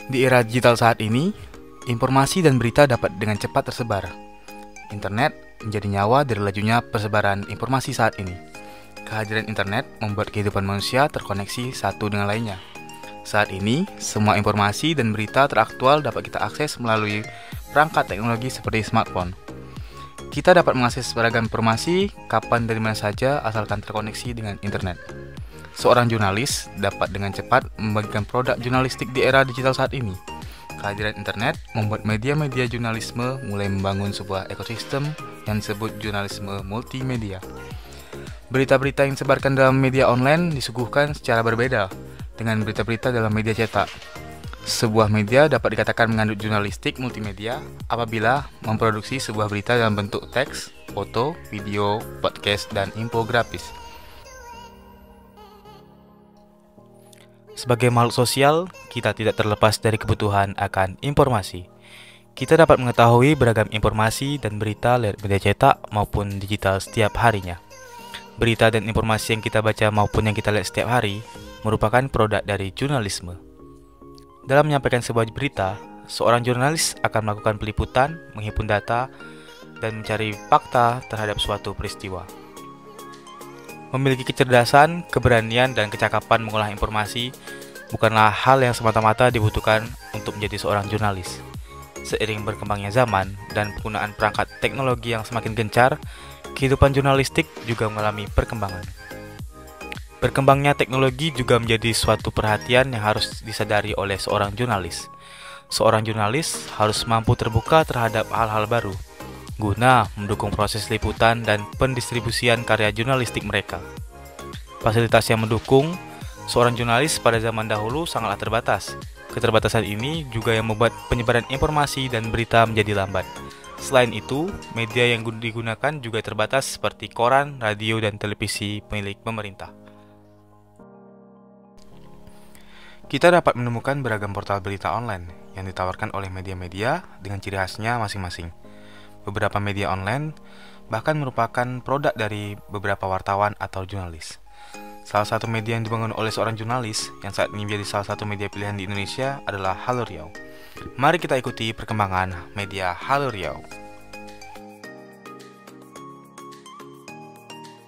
Di era digital saat ini, informasi dan berita dapat dengan cepat tersebar. Internet menjadi nyawa dari lajunya persebaran informasi saat ini. Kehadiran internet membuat kehidupan manusia terkoneksi satu dengan lainnya. Saat ini, semua informasi dan berita teraktual dapat kita akses melalui perangkat teknologi seperti smartphone. Kita dapat mengakses beragam informasi kapan dari mana saja asalkan terkoneksi dengan internet. Seorang jurnalis dapat dengan cepat membagikan produk jurnalistik di era digital saat ini. Kehadiran internet membuat media-media jurnalisme mulai membangun sebuah ekosistem yang disebut jurnalisme multimedia. Berita-berita yang disebarkan dalam media online disuguhkan secara berbeda dengan berita-berita dalam media cetak. Sebuah media dapat dikatakan mengandung jurnalistik multimedia apabila memproduksi sebuah berita dalam bentuk teks, foto, video, podcast, dan infografis. Sebagai makhluk sosial, kita tidak terlepas dari kebutuhan akan informasi. Kita dapat mengetahui beragam informasi dan berita lewat media cetak maupun digital setiap harinya. Berita dan informasi yang kita baca maupun yang kita lihat setiap hari merupakan produk dari jurnalisme. Dalam menyampaikan sebuah berita, seorang jurnalis akan melakukan peliputan, menghimpun data, dan mencari fakta terhadap suatu peristiwa. Memiliki kecerdasan, keberanian, dan kecakapan mengolah informasi bukanlah hal yang semata-mata dibutuhkan untuk menjadi seorang jurnalis. Seiring berkembangnya zaman dan penggunaan perangkat teknologi yang semakin gencar, kehidupan jurnalistik juga mengalami perkembangan. Berkembangnya teknologi juga menjadi suatu perhatian yang harus disadari oleh seorang jurnalis. Seorang jurnalis harus mampu terbuka terhadap hal-hal baru, guna mendukung proses liputan dan pendistribusian karya jurnalistik mereka. Fasilitas yang mendukung seorang jurnalis pada zaman dahulu sangatlah terbatas. Keterbatasan ini juga yang membuat penyebaran informasi dan berita menjadi lambat. Selain itu, media yang digunakan juga terbatas seperti koran, radio, dan televisi milik pemerintah. Kita dapat menemukan beragam portal berita online yang ditawarkan oleh media-media dengan ciri khasnya masing-masing. Beberapa media online bahkan merupakan produk dari beberapa wartawan atau jurnalis. Salah satu media yang dibangun oleh seorang jurnalis yang saat ini menjadi salah satu media pilihan di Indonesia adalah Halo Riau. Mari kita ikuti perkembangan media Halo Riau.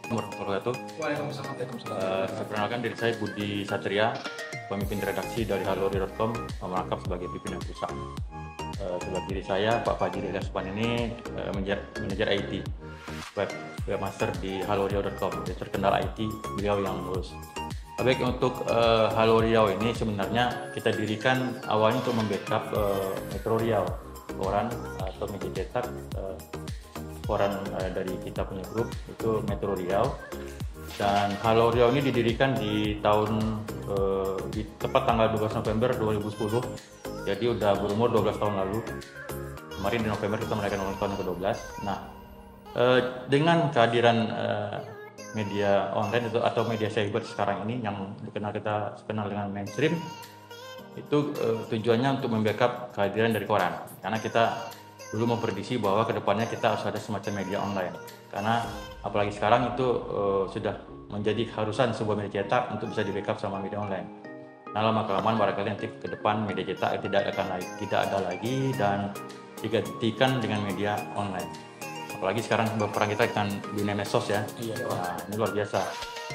Assalamualaikum warahmatullahi wabarakatuh. Perkenalkan diri saya Budi Satria, pemimpin redaksi dari halori.com, merangkap sebagai pimpinan pusat. Sebelah kiri saya Pak Fajri Ilyaspan ini manajer IT, webmaster di halorio.com, terkenal IT, beliau yang ngurus. Baik, untuk Halo Riau ini sebenarnya kita dirikan awalnya untuk membackup Metro Riau, koran atau media cetak, koran dari kita punya grup itu Metro Riau. Dan Halo Riau ini didirikan di tepat tanggal 12 November 2010. Jadi udah berumur 12 tahun lalu. Kemarin di November kita merayakan ulang tahun ke-12. Nah, dengan kehadiran media online atau media cyber sekarang ini yang kita kenal dengan mainstream, itu tujuannya untuk membackup kehadiran dari koran. Karena kita dulu memprediksi bahwa kedepannya kita harus ada semacam media online. Karena apalagi sekarang itu sudah menjadi keharusan sebuah media cetak untuk bisa di backup sama media online. Nah, lama-kelamaan barangkali nanti ke depan media cetak tidak ada lagi dan digantikan dengan media online. Apalagi sekarang berperang kita akan dunia medsos ya. Nah, ini luar biasa.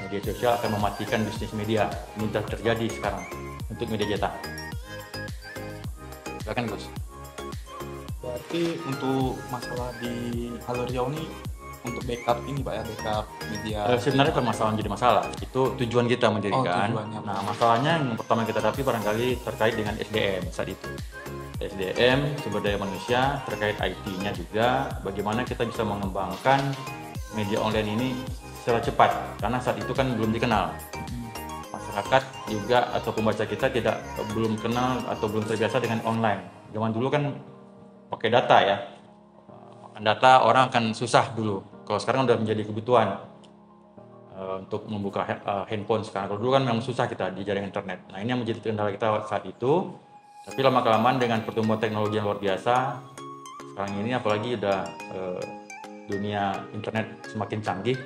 Media sosial akan mematikan bisnis media. Ini sudah terjadi sekarang untuk media cetak. Silakan Gus. Berarti untuk masalah di Halo Riau ini untuk backup ini Pak ya, backup media. Sebenarnya permasalahan jadi masalah. Itu tujuan kita mendirikan. Tujuannya. Nah, masalahnya yang pertama kita hadapi barangkali terkait dengan SDM saat itu. SDM, sumber daya manusia, terkait IT-nya juga. Bagaimana kita bisa mengembangkan media online ini secara cepat. Karena saat itu kan belum dikenal. Masyarakat juga atau pembaca kita belum kenal atau belum terbiasa dengan online. Zaman dulu kan pakai data ya. Data orang akan susah dulu. Kalau sekarang udah menjadi kebutuhan untuk membuka handphone sekarang. Kalau dulu kan memang susah kita di jaringan internet. Nah, ini yang menjadi kendala kita saat itu. Tapi lama-kelamaan dengan pertumbuhan teknologi yang luar biasa, sekarang ini apalagi udah dunia internet semakin canggih,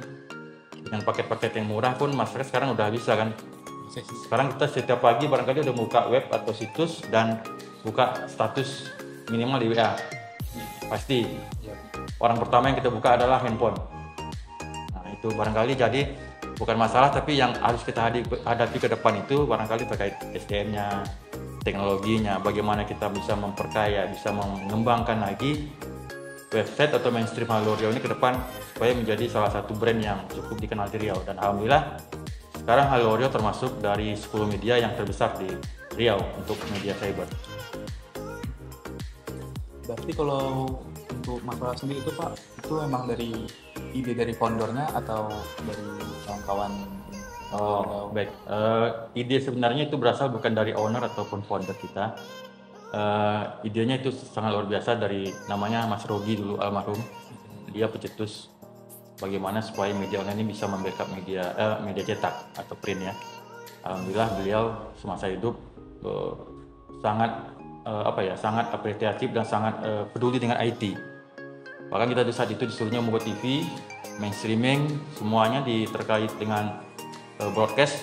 dengan paket-paket yang murah pun masyarakat sekarang udah bisa kan. Sekarang kita setiap pagi barangkali udah buka web atau situs dan buka status minimal di WA. Pasti. Iya. Orang pertama yang kita buka adalah handphone. Nah, itu barangkali jadi bukan masalah, tapi yang harus kita hadapi ke depan itu barangkali terkait SDM-nya, teknologinya, bagaimana kita bisa memperkaya, bisa mengembangkan lagi website atau mainstream Halo Riau ini ke depan supaya menjadi salah satu brand yang cukup dikenal di Riau. Dan alhamdulillah sekarang Halo Riau termasuk dari 10 media yang terbesar di Riau untuk media cyber. Berarti kalau untuk masalah sendiri itu Pak, itu emang dari ide dari foundernya atau dari kawan-kawan? Oh, baik. Ide sebenarnya itu berasal bukan dari owner ataupun founder kita. Idenya itu sangat luar biasa dari namanya Mas Rogi dulu almarhum. Dia pencetus bagaimana supaya media online ini bisa membackup media cetak atau print ya. Alhamdulillah beliau semasa hidup sangat sangat apresiatif dan sangat peduli dengan IT. Bahkan kita saat itu disuruhnya membuat TV, mainstreaming, semuanya terkait dengan broadcast.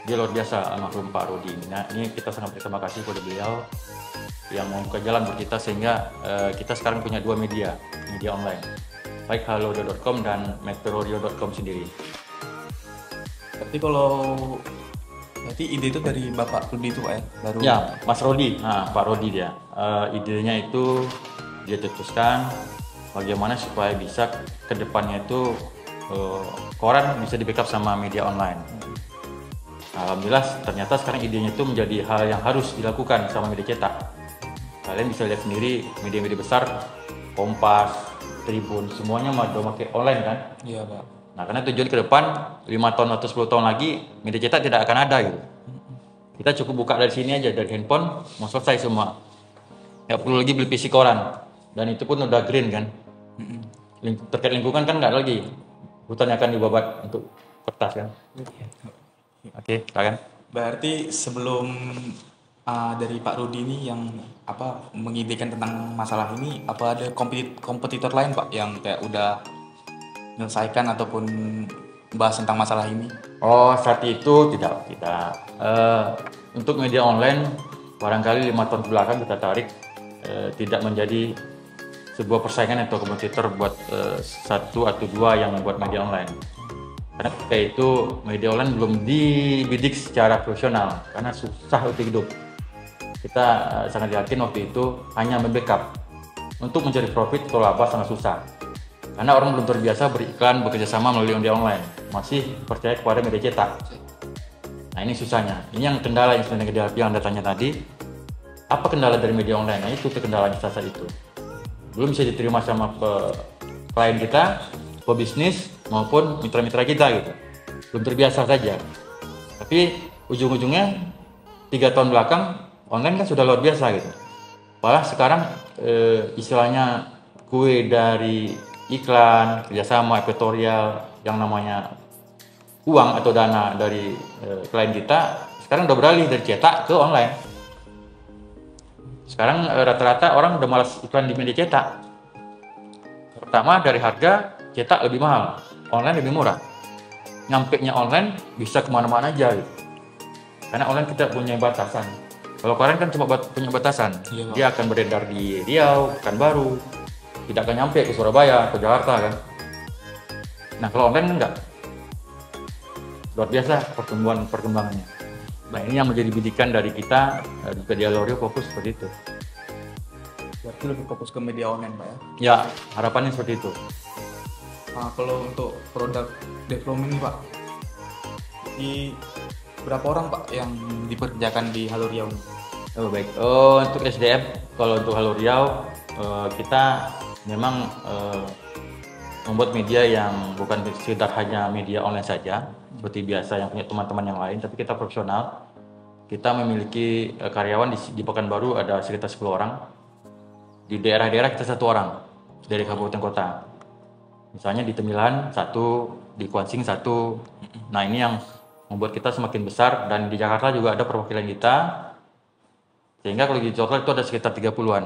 Dia luar biasa almarhum Pak Rodi. Nah, ini kita sangat berterima kasih kepada beliau yang membuka jalan buat kita sehingga kita sekarang punya 2 media online, baik halorio.com dan meteorio.com sendiri. Berarti ide itu dari Bapak Rudi itu Pak ya? Baru Ya, Mas Rodi. Nah, Pak Rodi dia. Idenya itu dia cetuskan bagaimana supaya bisa ke depannya itu koran bisa di-backup sama media online. Alhamdulillah ternyata sekarang idenya itu menjadi hal yang harus dilakukan sama media cetak. Kalian bisa lihat sendiri media-media besar, Kompas, Tribun, semuanya udah pakai online kan? Iya Pak. Nah, karena tujuan ke depan 5 tahun atau 10 tahun lagi media cetak tidak akan ada gitu. Kita cukup buka dari sini aja, dari handphone mau selesai semua. Nggak perlu lagi beli PC koran. Dan itu pun udah green kan. Terkait lingkungan kan nggak ada lagi. Hutan akan dibabat untuk kertas kan. Oke, silakan. Berarti sebelum dari Pak Rudi ini yang mengidekan tentang masalah ini, apa ada kompetitor lain Pak yang kayak udah menyelesaikan ataupun bahas tentang masalah ini? Oh, saat itu tidak. Untuk media online barangkali 5 tahun belakang kita tarik tidak menjadi sebuah persaingan atau kompetitor buat 1 atau 2 yang membuat media online. Karena ketika itu media online belum dibidik secara profesional karena susah untuk hidup. Kita sangat yakin waktu itu hanya membackup. Untuk mencari profit atau laba sangat susah. Karena orang belum terbiasa beriklan, bekerja sama melalui media online, masih percaya kepada media cetak. Nah, ini susahnya. Ini yang kendala yang sebenarnya dihadapi yang Anda tanya tadi. Apa kendala dari media online? Nah, itu kendalanya saat itu. Belum bisa diterima sama klien kita, pebisnis maupun mitra-mitra kita gitu. Belum terbiasa saja. Tapi ujung-ujungnya 3 tahun belakang online kan sudah luar biasa gitu. Malah sekarang istilahnya kue dari iklan, kerjasama, editorial, yang namanya uang atau dana dari klien kita sekarang udah beralih dari cetak ke online. Sekarang rata-rata orang udah malas iklan di media cetak. Pertama dari harga, cetak lebih mahal, online lebih murah. Nyampenya online bisa kemana-mana aja gitu. Karena online kita punya batasan. Kalau koran kan cuma punya batasan. Iya, Dia akan beredar di Riau, Pekanbaru, tidak akan nyampe ke Surabaya, ke Jakarta kan. Nah, kalau online kan enggak. Luar biasa perkembangannya. Nah, ini yang menjadi bidikan dari kita, di Halo Riau fokus seperti itu. Berarti lebih fokus ke media online Pak ya? Ya, harapannya seperti itu. Nah, kalau untuk produk development ini Pak, di berapa orang Pak yang dipekerjakan di Halo Riau? Oh, baik. Untuk SDM, kalau untuk Halo Riau, kita memang membuat media yang bukan sekedar hanya media online saja, seperti biasa yang punya teman-teman yang lain, tapi kita profesional. Kita memiliki karyawan di Pekanbaru ada sekitar 10 orang. Di daerah-daerah kita 1 orang dari kabupaten kota. Misalnya di Temilan 1, di Kuansing 1. Nah, ini yang membuat kita semakin besar, dan di Jakarta juga ada perwakilan kita. Sehingga kalau di total itu ada sekitar 30-an.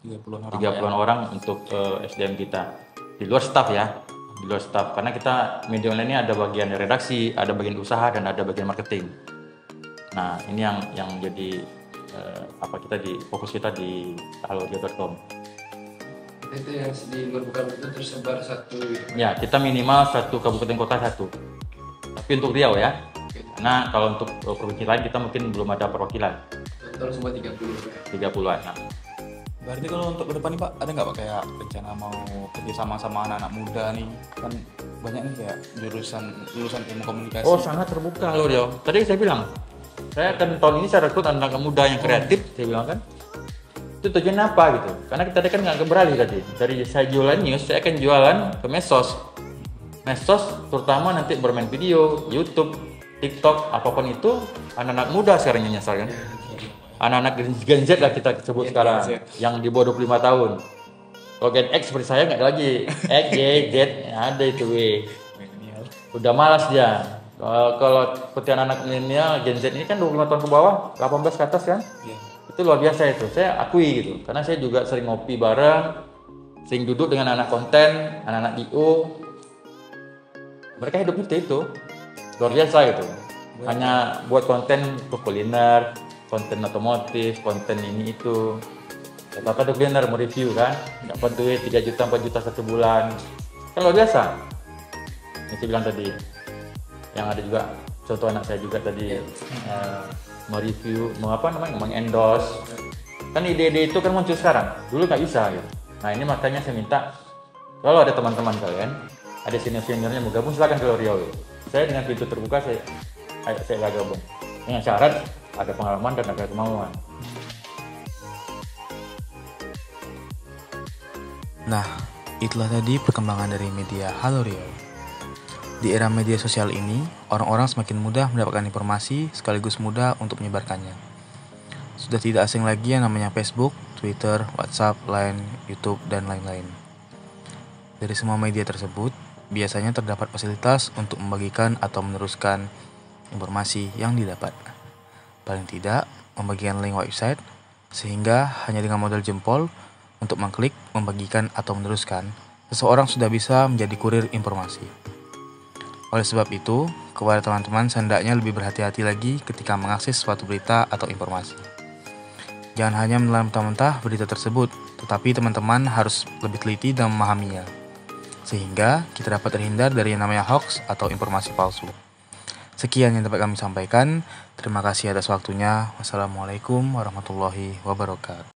30-an orang untuk SDM kita. Di luar staff ya. Di luar staff. Karena kita media online ini ada bagian redaksi, ada bagian usaha, dan ada bagian marketing. Nah, ini yang jadi fokus kita di halorio.com. Itu yang di luar Bekasi itu tersebar satu. Ya, kita minimal satu kabupaten kota satu. Tapi untuk Riau ya. Karena kalau untuk provinsi lain kita mungkin belum ada perwakilan. Total semua 30. 30-an. Nah. Berarti kalau untuk ke depan nih Pak, ada nggak Pak kayak rencana mau kerjasama sama anak-anak muda nih? Kan banyak nih kayak lulusan ilmu komunikasi. Oh, sangat terbuka loh Rio. Tadi saya bilang, saya akan tahun ini saya rekrut anak muda yang kreatif, saya bilang kan. Itu tujuannya apa gitu? Karena kita kan nggak beralih tadi. Dari saya jualan news, saya akan jualan ke medsos. Medsos terutama nanti bermain video, YouTube, TikTok, apapun itu anak-anak muda sekarang yang nyasar kan. Anak-anak Gen Z lah kita sebut sekarang, yang di bawah 25 tahun. Kalau Gen X seperti saya nggak lagi, X, Y, Z, ada itu W. Udah malas dia. Kalau seperti anak-anak milenial, Gen Z ini kan 25 tahun ke bawah, 18 ke atas kan? Itu luar biasa itu, saya akui gitu. Karena saya juga sering ngopi bareng, sering duduk dengan anak konten, anak-anak IO. Mereka hidup itu luar biasa gitu. Hanya buat konten untuk kuliner, konten otomotif, konten ini itu. Rata-rata ada kuliner mau review kan, dapat duit 3 juta, 4 juta satu bulan. Kan luar biasa. Yang saya bilang tadi. Yang ada juga contoh anak saya juga tadi mereview, mengendorse. Kan ide-ide itu kan muncul sekarang. Dulu nggak bisa gitu. Nah ini makanya saya minta kalau ada teman-teman kalian, ada senior-seniornya mau gabung silakan ke L'Oreal. Saya dengan pintu terbuka saya gabung. Dengan syarat ada pengalaman dan ada kemauan. Nah, itulah tadi perkembangan dari media Halo Riau. Di era media sosial ini, orang-orang semakin mudah mendapatkan informasi sekaligus mudah untuk menyebarkannya. Sudah tidak asing lagi yang namanya Facebook, Twitter, WhatsApp, Line, YouTube, dan lain-lain. Dari semua media tersebut, biasanya terdapat fasilitas untuk membagikan atau meneruskan informasi yang didapat. Paling tidak, membagikan link website, sehingga hanya dengan modal jempol untuk mengklik, membagikan, atau meneruskan, seseorang sudah bisa menjadi kurir informasi. Oleh sebab itu, kepada teman-teman hendaknya lebih berhati-hati lagi ketika mengakses suatu berita atau informasi. Jangan hanya menelan mentah-mentah berita tersebut, tetapi teman-teman harus lebih teliti dan memahaminya, sehingga kita dapat terhindar dari yang namanya hoax atau informasi palsu. Sekian yang dapat kami sampaikan. Terima kasih atas waktunya. Wassalamualaikum warahmatullahi wabarakatuh.